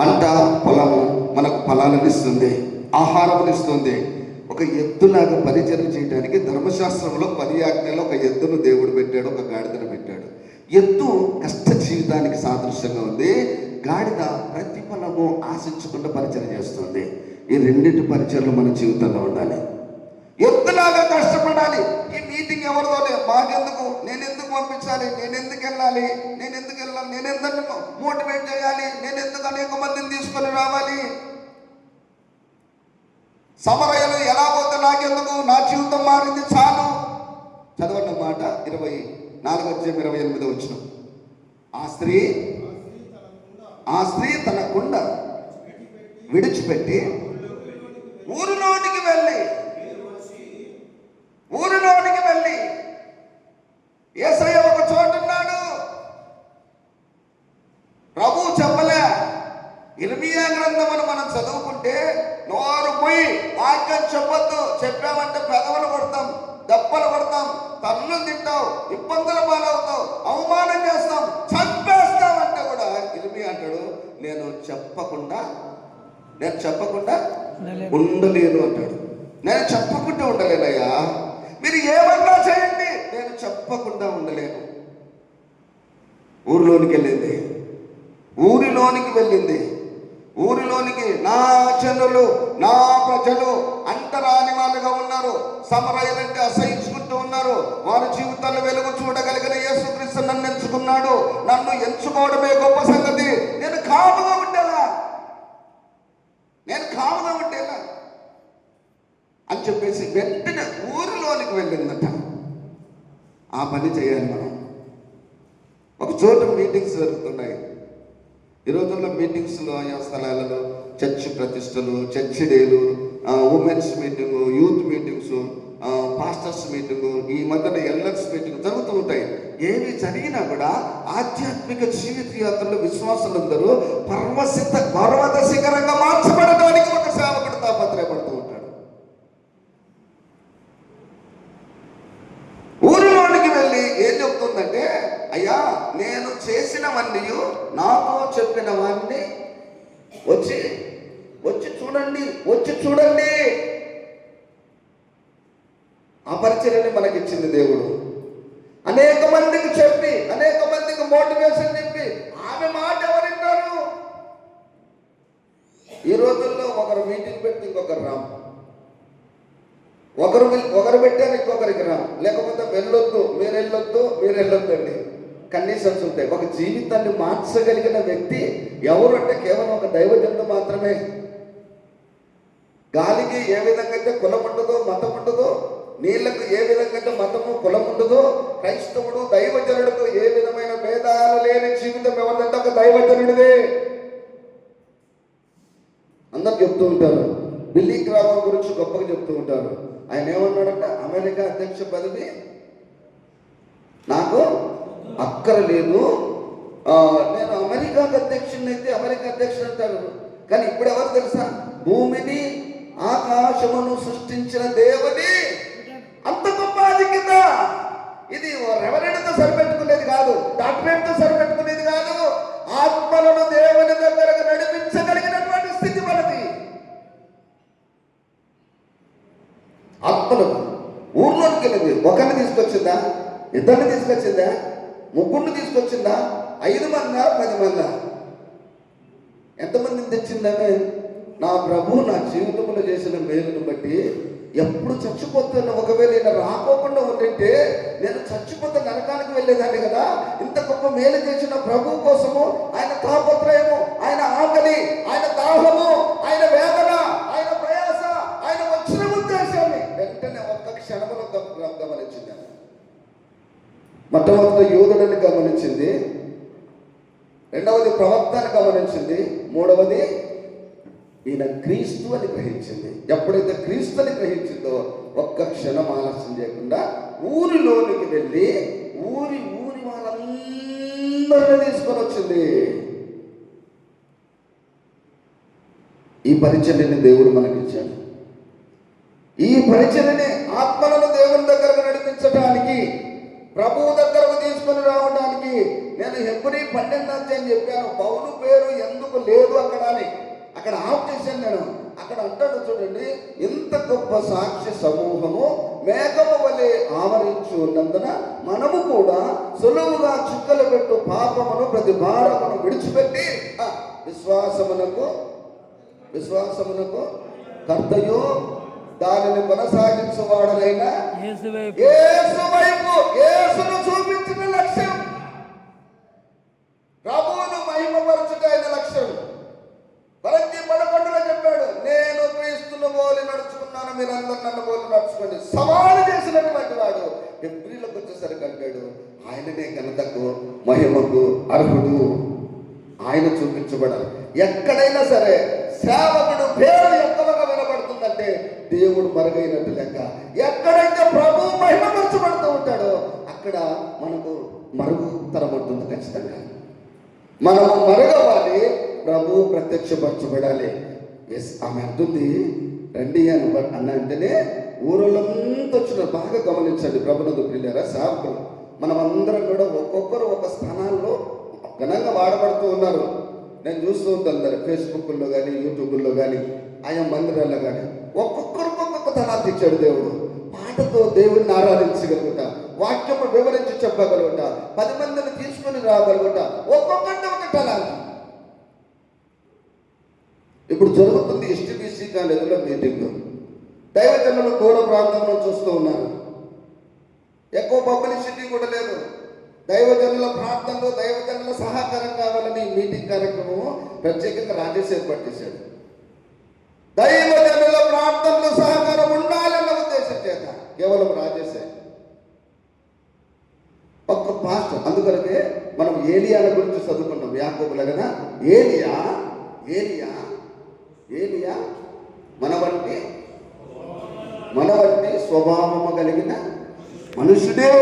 పంట పొలము మనకు ఫలాలను ఇస్తుంది, ఆహారం ఇస్తుంది. ఒక ఎద్దులాగా పరిచయం చేయడానికి ధర్మశాస్త్రంలో 10 ఆజ్ఞలో ఒక ఎద్దును దేవుడు పెట్టాడు, ఒక గాడిదను పెట్టాడు. ఎద్దు కష్ట జీవితానికి సాదృశ్యంగా ఉంది, గాడిద ప్రతిఫలము ఆశించకుండా పరిచయం చేస్తుంది. ఈ రెండింటి పరిచయాలు మన జీవితంలో ఉండాలి. ఎద్దులాగా కష్టపడాలి. ఈ మీటింగ్ ఎవరితోనే మాకెందుకు, నేను ఎందుకు పంపించాలి, నేను ఎందుకు వెళ్ళాలి, నేను ఎందుకు మోటివేట్ చేయాలి, నేను ఎందుకు అనేక మందిని తీసుకొని రావాలి, సమరయలు ఎలా పోతే నాకెందుకు, నా జీవితం మారింది చాలు. చదవండి మాట 24:28 వచ్చిన. ఆ స్త్రీ తన కుండ విడిచిపెట్టి ఊరిలోనికి వెళ్ళి యేసయ్య ఒక చోట ఉన్నాడు. ప్రభువు చెప్పలే. ఇర్మీయా గ్రంథమును మనం చదువుకుంటే నోరు పోయి వాక్యం చెప్పొద్దు, చెప్పామంటే పెదవులు కొడతాం, దెబ్బలు కొడతాం, తన్నులు తింటావు, ఇబ్బందుల పాలవుతావు, అవమానం చేస్తాం, చంపేస్తాం అంటే కూడా ఇర్మీయా అంటాడు నేను చెప్పకుండా ఉండలేను అంటాడు. నేను చెప్పకుండా ఉండలేనయ్యా, మీరు ఏమన్నా చేయండి, నేను చెప్పకుండా ఉండలేను. ఊరిలోనికి వెళ్ళింది. నా జనులు, నా ప్రజలు అంటరాని వాళ్ళుగా ఉన్నారు. సమరయులంటే అసహించుకుంటూ ఉన్నారు. వారి జీవితాల్లో వెలుగు చూడగలిగిన యేసుక్రీస్తు నన్ను ఎంచుకున్నాడు. నన్ను ఎంచుకోవడమే గొప్ప సంగతి. నేను కాముగా ఉండేలా అని చెప్పేసి వెంటనే ఊరిలోనికి వెళ్ళిందట. ఆ పని చేయాలి మనం. ఒక చోట మీటింగ్స్ జరుగుతున్నాయి. ఈ రోజుల్లో మీటింగ్స్లో ఆయా స్థలాలలో చర్చ్ ప్రతిష్టలు, చర్చ్ డేలు, women's meeting, youth meetings, pastors meeting, ఈ మధ్యన ఎల్ఎర్స్ మీటింగ్ జరుగుతూ ఉంటాయి. ఏవి జరిగినా కూడా ఆధ్యాత్మిక జీవిత యాత్రలో విశ్వాసులందరూ పర్వత శిఖరంగా మార్చబడడానికి ఒక సేవకుడు తాపత్రయపడుతూ ఉంటాడు. ఊరిలోనికి వెళ్ళి ఏం చెప్తుందంటే, అయ్యా నేను చేసినవన్నీ నాతో చెప్పిన వాడిని వచ్చి చూడండి. ఆ పరిచర్యని మనకిచ్చింది దేవుడు. అనేక మందికి చెప్పి, అనేక మందికి మోటివేషన్ చెప్పి, ఆమె మాట ఎవరింటారు? ఈ రోజుల్లో ఒకరు మీటింగ్ పెట్టి ఇంకొకరు రాము, ఒకరు పెట్టారు ఇంకొకరికి రాము, లేకపోతే మీరు వెళ్ళొద్దు అండి. కండిషన్స్ ఉంటాయి. ఒక జీవితాన్ని మార్చగలిగిన వ్యక్తి ఎవరు అంటే కేవలం ఒక దైవజనుడు మాత్రమే. గాలికి ఏ విధంగా అయితే కులం ఉండదో, మతం ఉండదో, నీళ్లకు ఏ విధంగా అయితే మతము కులం ఉండదో, క్రైస్తవుడు దైవజనుడితో ఏ విధమైన భేదాలు లేని జీవితం ఎవరిదంటే ఒక దైవజనుడిదే. అందరు చెప్తూ ఉంటారు, బిల్లీ గ్రామం గురించి గొప్పగా చెప్తూ ఉంటారు. ఆయన ఏమన్నాడంటే, అమెరికా అధ్యక్ష పదవి నాకు అక్కరలేదు, నేను అమెరికాకు అధ్యక్షుడిని అయితే అమెరికా అధ్యక్షుడు అంటారు. కానీ ఇప్పుడు ఎవరు తెలుసా? భూమిని ఆకాశమును సృష్టించిన దేవుని అంత గొప్ప ఆధిక్యత. ఇది రెవరెండ్తో సరిపెట్టుకునేది కాదు, డాక్టరేట్తో సరిపెట్టుకునేది కాదు. ఆత్మలను దేవుని దగ్గరకు నడిపించగలిగినటువంటి స్థితి మనది. ఆత్మలను ఊర్లోకి వెళ్ళింది. ఒకరిని తీసుకొచ్చిందా? ఇద్దరిని తీసుకొచ్చిందా? ముగ్గురిని తీసుకొచ్చిందా? 5 మందా 10 మందా? ఎంతమందిని తెచ్చిందని? నా ప్రభు నా జీవితంలో చేసిన మేలును బట్టి ఎప్పుడు చచ్చిపోతున్నా, ఒకవేళ ఈయన రాకోకుండా ఉంటే నేను చచ్చిపోతే నరకానికి వెళ్ళేదాన్ని కదా. ఇంత గొప్ప మేలు చేసిన ప్రభు కోసము ఆయన తాపత్రయము, ఆయన ఆకలి, ఆయన దాహము, ఆయన వేదన, ఆయన ప్రయాస, ఆయన వచ్చిన ఉద్దేశాన్ని వెంటనే ఒక్క క్షణంలో గమనించింది. మొట్టమొదటి యోధుడిని గమనించింది, రెండవది ప్రవక్తని గమనించింది, మూడవది ఈయన క్రీస్తు అని గ్రహించింది. ఎప్పుడైతే క్రీస్తు అని గ్రహించిందో ఒక్క క్షణం ఆలస్యం చేయకుండా ఊరిలోనికి వెళ్ళి ఊరి వాళ్ళందరినీ తీసుకొని వచ్చింది. ఈ పరిచర్యని దేవుడు మనకిచ్చాడు. ఈ పరిచర్యని ఆత్మలను దేవుని దగ్గరకు నడిపించడానికి, ప్రభువు దగ్గరకు తీసుకొని రావడానికి. నేను హెబ్రీ 12 అధ్యాయం చెప్పాను. పౌలు పేరు ఎందుకు లేదు అక్కడ అని. అంటాడు చూడండి, ఇంత గొప్ప సాక్ష్య సమూహము మేఘము వలె ఆవరించి ఉన్నందున మనము కూడా సులువుగా చుక్కలు పెట్టు పాపమును ప్రతి భారమును విడిచిపెట్టి విశ్వాసమునకు కర్తయు దానిని కొనసాగించువాడనైనా యేసు వైపు, యేసును చూపించిన లక్ష్యం, ప్రభువును మహిమపరచుట ఆయన లక్ష్యం. కొరింథీ 11లో చెప్పాడు, నేను క్రీస్తును పోలి నడుచుకున్నాను, మీరందరూ నన్ను పోలి నడుచుకోండి. సవాలు చేసినటువంటి వాడు ఎబ్రీలకు వచ్చేసరికి అంటాడు, ఆయననే ఘనతకు మహిమకు అర్హుడు, ఆయన చూపించబడాలి. ఎక్కడైనా సరే సేవకుడు పేరు ఎంతగా వినబడుతుందంటే దేవుడు మరుగైనట్టు లెక్క. ఎక్కడైతే ప్రభు మహిమపరచబడుతూ ఉంటాడో అక్కడ మనకు మరుగుతరం ఉంటుంది. ఖచ్చితంగా మనము మరుగవాలి, ప్రభు ప్రత్యక్షపరచబడాలి. ఆమె అంటుంది రండి అన్న అంటేనే ఊరోళ్ళంతా వచ్చిన. బాగా గమనించండి ప్రభునందు ప్రియులారా, సేవకులు మనమందరం కూడా ఒక్కొక్కరు ఒక స్థానాల్లో ఘనంగా వాడబడుతూ ఉన్నారు. నేను చూస్తూ ఉంటాను ఫేస్బుక్లో కానీ యూట్యూబ్లో కానీ ఆయా మందిరాల్లో కానీ ఒక్కొక్కరికి ఒక్కొక్క తలాంతి ఇచ్చాడు దేవుడు. పాటతో దేవుడిని ఆరాధించగలుగుట, వాక్యము వివరించి చెప్పగలుగుట, 10 మందిని తీసుకొని రాగలుగుట, ఒక్కొక్కటి ఒక తలాంతి. ఇప్పుడు జరుగుతుంది ఎస్టీబీసీ కాలేజీలో మీటింగ్. దైవజనులు దూర ప్రాంతంలో చూస్తూ ఉన్నారు. ఎక్కువ పబ్లిసిటీ కూడా లేదు. దైవజనుల ప్రాంతంలో దైవజనుల సహకారం కావాలని మీటింగ్ కార్యక్రమం ప్రత్యేకంగా రాజేష్ ఏర్పాటు చేశాడు. దైవజనుల ప్రాంతంలో సహకారం ఉండాలన్న ఉద్దేశం చేత కేవలం రాజేశే ఒక్క పాస్టర్. అందుకనే మనం ఏలియాల గురించి చదువుకున్నాం యాకోబుల కదా. ఏలియా మన వంటి స్వభావము కలిగిన మనుషుడే.